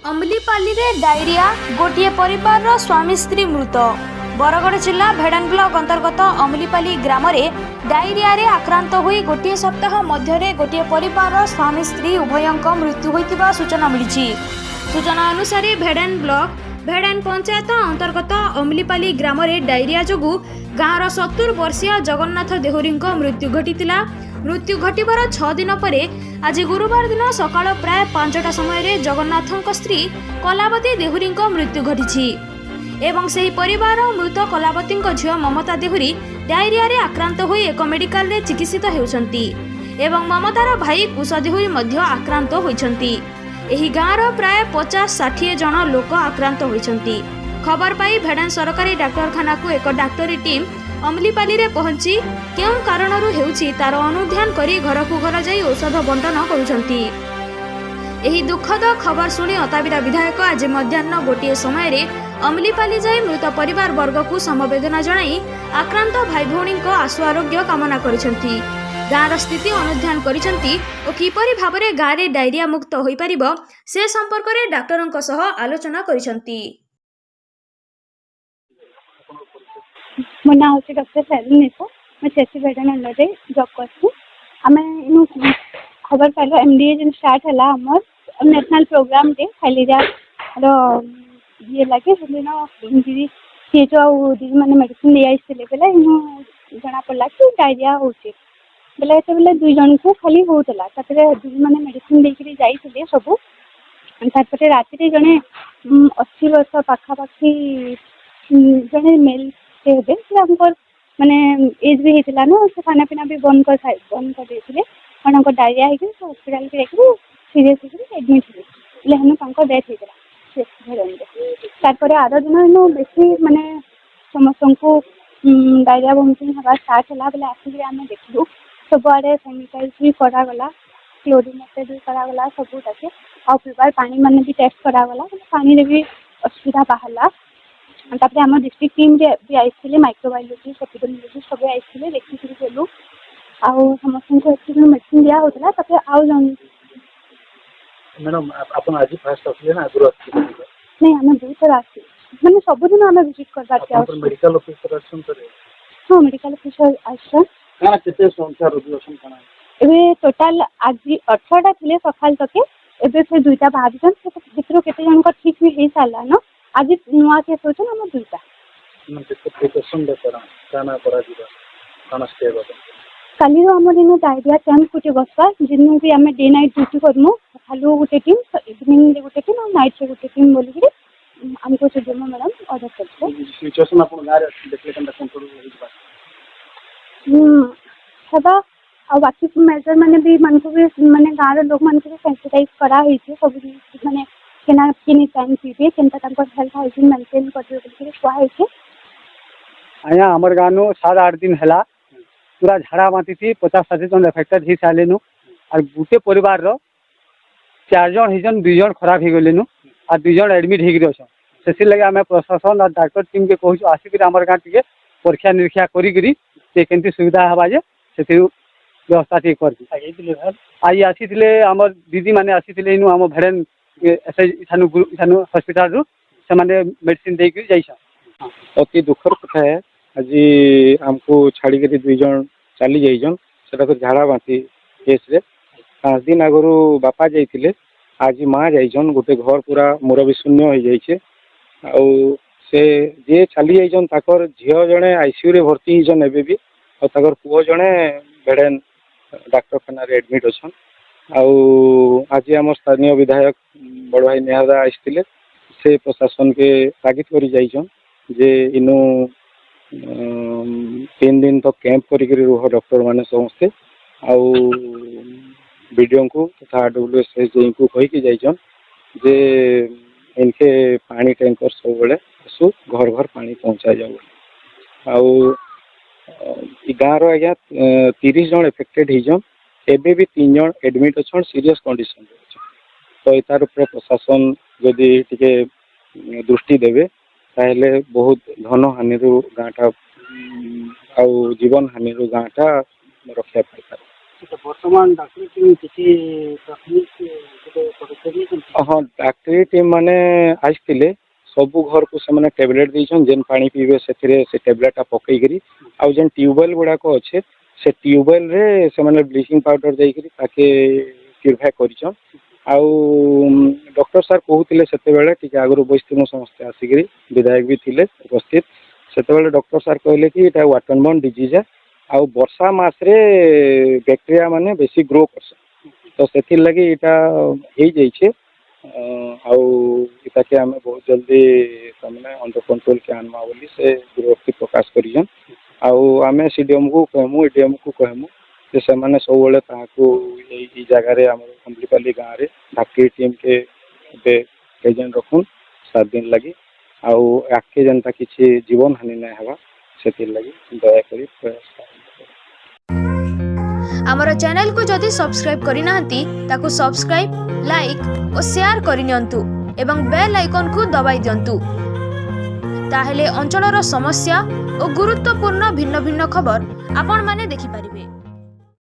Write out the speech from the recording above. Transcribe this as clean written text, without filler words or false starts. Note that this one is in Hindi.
अमलीपाली रे डायरिया गोटे परिवार स्वामी स्त्री मृत। बरगढ़ जिला भेड़ान ब्लॉक अंतर्गत अमलीपाली ग्राम डायरिया रे आक्रांत होई गोटे सप्ताह मध्य गोटे परिवार स्वामी स्त्री उभयंक मृत्यु होइतिबा सूचना मिली। सूचना अनुसार भेड़ान ब्लॉक भेड़ान पंचायत अंतर्गत अमलीपाली ग्राम डायरिया जोगु गाँवर 70 वर्षीय जगन्नाथ देहुरी मृत्यु घटी। मृत्यु घटबार 6 दिन पर आज गुरुवार दिन सकाळ प्राय 5टा समय जगन्नाथ स्त्री कलावती देहुरी मृत्यु घटी एवं सही परिवार मृत कलावती झील ममता देहुरी डायरिया रे आक्रांत होई एक मेडिकल रे चिकित्सित हेउछंती एवं ममतार भाई कुश देहुरी मध्य आक्रांत होइछंती। एही गाँवर प्राय 50-60 जन लोक आक्रांत होइछंती। खबर पाई भेड़ान सरकारी डाक्तरखाना को एक डाक्तरी टीम अमलीपाली रे पहुंची केउं कारणरू हेउछि तार अनुध्यान करी घर को घर जाई औषध बंटन करुछंती। एही दुखद खबर सुनी अताबिरा विधायक आज मध्याह्न गोटे समय रे अमलीपाली जाई मृत परिवार वर्ग को समवेदना जणाई आक्रांत भाई भौणी को आशु आरोग्य कामना करिसंती। गाँवर स्थिति अनुध्यान करिसंती और किपरि भाबरे गाँ रे डायरिया मुक्त होई परिबो से संपर्क रे डाक्टरंक सह आलोचना करिसंती। मो ना हूँ डॉक्टर सैलून निशा मैं चेसी भेड़ान जॉब कर खबर पाइल एमडीए जो स्टार्ट है आमर नेशनल प्रोग्राम टे फाइलेरिया ये लगे दीदी सी जो दीदी मैंने मेडिसिन दे आसते बेले जना पड़ा कि डायरिया हो बेले ये 2 जन को खाली होता दीदी मैंने मेडिसिन देकर जाइए सब तापर राति जड़े 80 वर्ष पाखापाखि जड़े मेल से माने एज भी होता ना से खाना पीना भी बंद कर देते डायरिया होकर हस्पिटाल सीरीयस होकर एडमिट हुए हेन डेथ होता आर दिन बेसी माने समस्त को डायरिया वोमिटिंग हवा स्टार्ट है बोले आसिक आम देखलु सबुआड़े सैनिटाइज भी करागला क्लोरीनेटेड भी करागला सबूटाके आ पीबार पानी माने भी टेस्ट करागला पानी रे भी असुविधा बाहरला तापर आम डिस्ट्रिक्ट टीम भी आई माइक्रोबायोलॉजी एपिडेमियोलॉजी सब आई देखिक गलु आउ समस्त को मेडिसिन दिया होता तापर आउ जन मैडम अपन आज फर्स्ट असले ना आगुर नहीं आम बहुत थर आसी माने सबुदिन आम विजिट करबा मेडिकल ऑफिसर आछन करे हां मेडिकल ऑफिसर आछन काना केते संख्या रोगिसन काना एबे टोटल आज 18टा थिले सकाल तक एबे फिर 2टा बाहर जन भितर केते जन को ठीक भी हे साला न आज नुआ केस होछन हम 2टा मन केते प्रिकॉशन दे काना करा दिबा काना स्टे बता काली आम दिन डायरिया कैंप गोटे बसवा जिन भी आम डे नाइट ड्यूटी करमु खालु गोटे टीम इवनिंग रे गोटे टीम और नाइट रे गोटे टीम बोली कि हमको सुजम मैडम ऑर्डर करछे सिचुएशन अपन गारे देखले कंडा कंट्रोल होइबा सदा आ बाकी मेजर माने भी मन को भी माने गाँव लोक मन को सेंसिटाइज करा होई छै सब माने केना किनी टाइम पीबे केनता तंकर हेल्थ हाइजीन मेंटेन करबे बोली कि कोआ होई छै। आया हमर गानो 7-8 दिन हला पूरा झाड़ा बांती थी 50-60 जन एफेक्टेड ही सालेनु और गुटे परिवार रो 4 जन हिजन 2 जन खराब ही गलेनु और 2 जन एडमिट ही गिरो छ सेसी लगे हमें प्रशासन और डॉक्टर टीम के कहू आसिक हमर गाँ टिके परीक्षा निरीक्षा करी करी से केंती सुविधा हवा जे से व्यवस्था ठीक कर आई आसी हमर दीदी माने आसी इनु हम भेड़न इथानु हॉस्पिटल रु से माने मेडिसिन दे कर जाइछन। अति दुखर कथा है आज हमको छाड़ी कर 2 जन चली जाइजन सेटा को झाड़ा बांती केस रे 5 दिन आगु बापा जाइथिले आज माँ जाइजन गोटे घर पूरा मुरबी शून्य हो जाइछे आ से जे चली जाइजन ताकर झियो जने आईसीयू रे भर्ती हिजन एबे भी और ताकर पुओ जने भेड़न डाक्तरखाना रे एडमिट अछन आज आम स्थानीय विधायक बड़ भाई नेहादा आइथिले से प्रशासन के तागिद करी जाइजन जे इनु 3 दिन तक कैंप करी रुह डॉक्टर माने समस्ते आउ वीडियो को तथा डब्ल्यूएसएस को कही कि जाइजन जे इनके पानी टैंकर सब बेले आसु घर घर पानी पहुँचा जाऊ आउ गाँव रहा 30 जन एफेक्टेड होजन एबे भी 3 जन एडमिट अच्छा सीरियस कंडीशन तो यार ऊपर प्रशासन जदि टिके दृष्टि देवे ताहले बहुत धन हानि गाँटा आउ जीवन हानि गाँटा रक्षा पाई पारे। ବର୍ତ୍ତମାନ ଡାକ୍ତରୀ ଟିମ୍ କିଛି ପ୍ରାଥମିକ ପଦକ୍ଷେପ ନେଇଛନ୍ତି? ହଁ ଡାକ୍ତରୀ ଟିମ୍ ମାନେ ଆସିଥିଲେ ସବୁ ଘରକୁ ସେମାନେ ଟେବଲେଟ୍ ଦେଇଛନ୍ ଯେନ୍ ପାଣି ପିଇବେ ସେଥିରେ ସେ ଟେବଲେଟ୍ଟା ପକେଇକିରି ଆଉ ଯେନ୍ ଟ୍ୟୁବୱେଲ୍ ଗୁଡ଼ାକ ଅଛେ ସେ ଟ୍ୟୁବୱେଲ୍ରେ ସେମାନେ ବ୍ଲିଚିଂ ପାଉଡର ଦେଇକିରି ତାକେ ପ୍ୟୁରିଫାଏ କରିଛନ୍ ଆଉ ଡକ୍ଟର ସାର୍ କହୁଥିଲେ ସେତେବେଳେ ଟିକେ ଆଗରୁ ବସିଥିଲୁ ସମସ୍ତେ ଆସିକିରି ବିଧାୟକ ବି ଥିଲେ ଉପସ୍ଥିତ ସେତେବେଳେ ଡକ୍ଟର ସାର୍ କହିଲେ କି ଏଇଟା ୱାଟର ବର୍ନ ଡିଜିଜ୍ ଆଉ ବର୍ଷା ମାସରେ ବ୍ୟାକ୍ଟେରିଆ ମାନେ ବେଶୀ ଗ୍ରୋ କରସନ୍ ତ ସେଥିର୍ଲାଗି ଏଇଟା ହେଇଯାଇଛେ ଆଉ ଏଟାକେ ଆମେ ବହୁତ ଜଲ୍ଦି ତାମାନେ ଅଣ୍ଡର କଣ୍ଟ୍ରୋଲକେ ଆନମା ବୋଲି ସେ ବିରକ୍ତି ପ୍ରକାଶ କରିଛନ୍ ଆଉ ଆମେ ସିଡିଏମ୍କୁ କହିମୁ ଏଡିଏମ୍କୁ କହିମୁ ଯେ ସେମାନେ ସବୁବେଳେ ତାହାକୁ ଏଇ ଜାଗାରେ ଆମର କମ୍ପ୍ଲିପାଲି ଗାଁରେ ଡାକ୍ତରୀ ଟିମ୍କେ ଏବେ ପ୍ରେଜେଣ୍ଟ ରଖୁନ୍ 7 ଦିନ ଲାଗି ଆଉ ଆଗକେ ଯେନ୍ତା କିଛି ଜୀବନ ହାନି ନାଇଁ ହେବା ସେଥିର୍ଲାଗି ଦୟାକରି ପ୍ରୟାସ ଆମର ଚ୍ୟାନେଲକୁ ଯଦି ସବସ୍କ୍ରାଇବ୍ କରିନାହାନ୍ତି ତାକୁ ସବସ୍କ୍ରାଇବ୍ ଲାଇକ୍ ଓ ସେୟାର କରିନିଅନ୍ତୁ ଏବଂ ବେଲ୍ ଆଇକନ୍କୁ ଦବାଇ ଦିଅନ୍ତୁ ତାହେଲେ ଅଞ୍ଚଳର ସମସ୍ୟା ଓ ଗୁରୁତ୍ୱପୂର୍ଣ୍ଣ ଭିନ୍ନ ଭିନ୍ନ ଖବର ଆପଣମାନେ ଦେଖିପାରିବେ।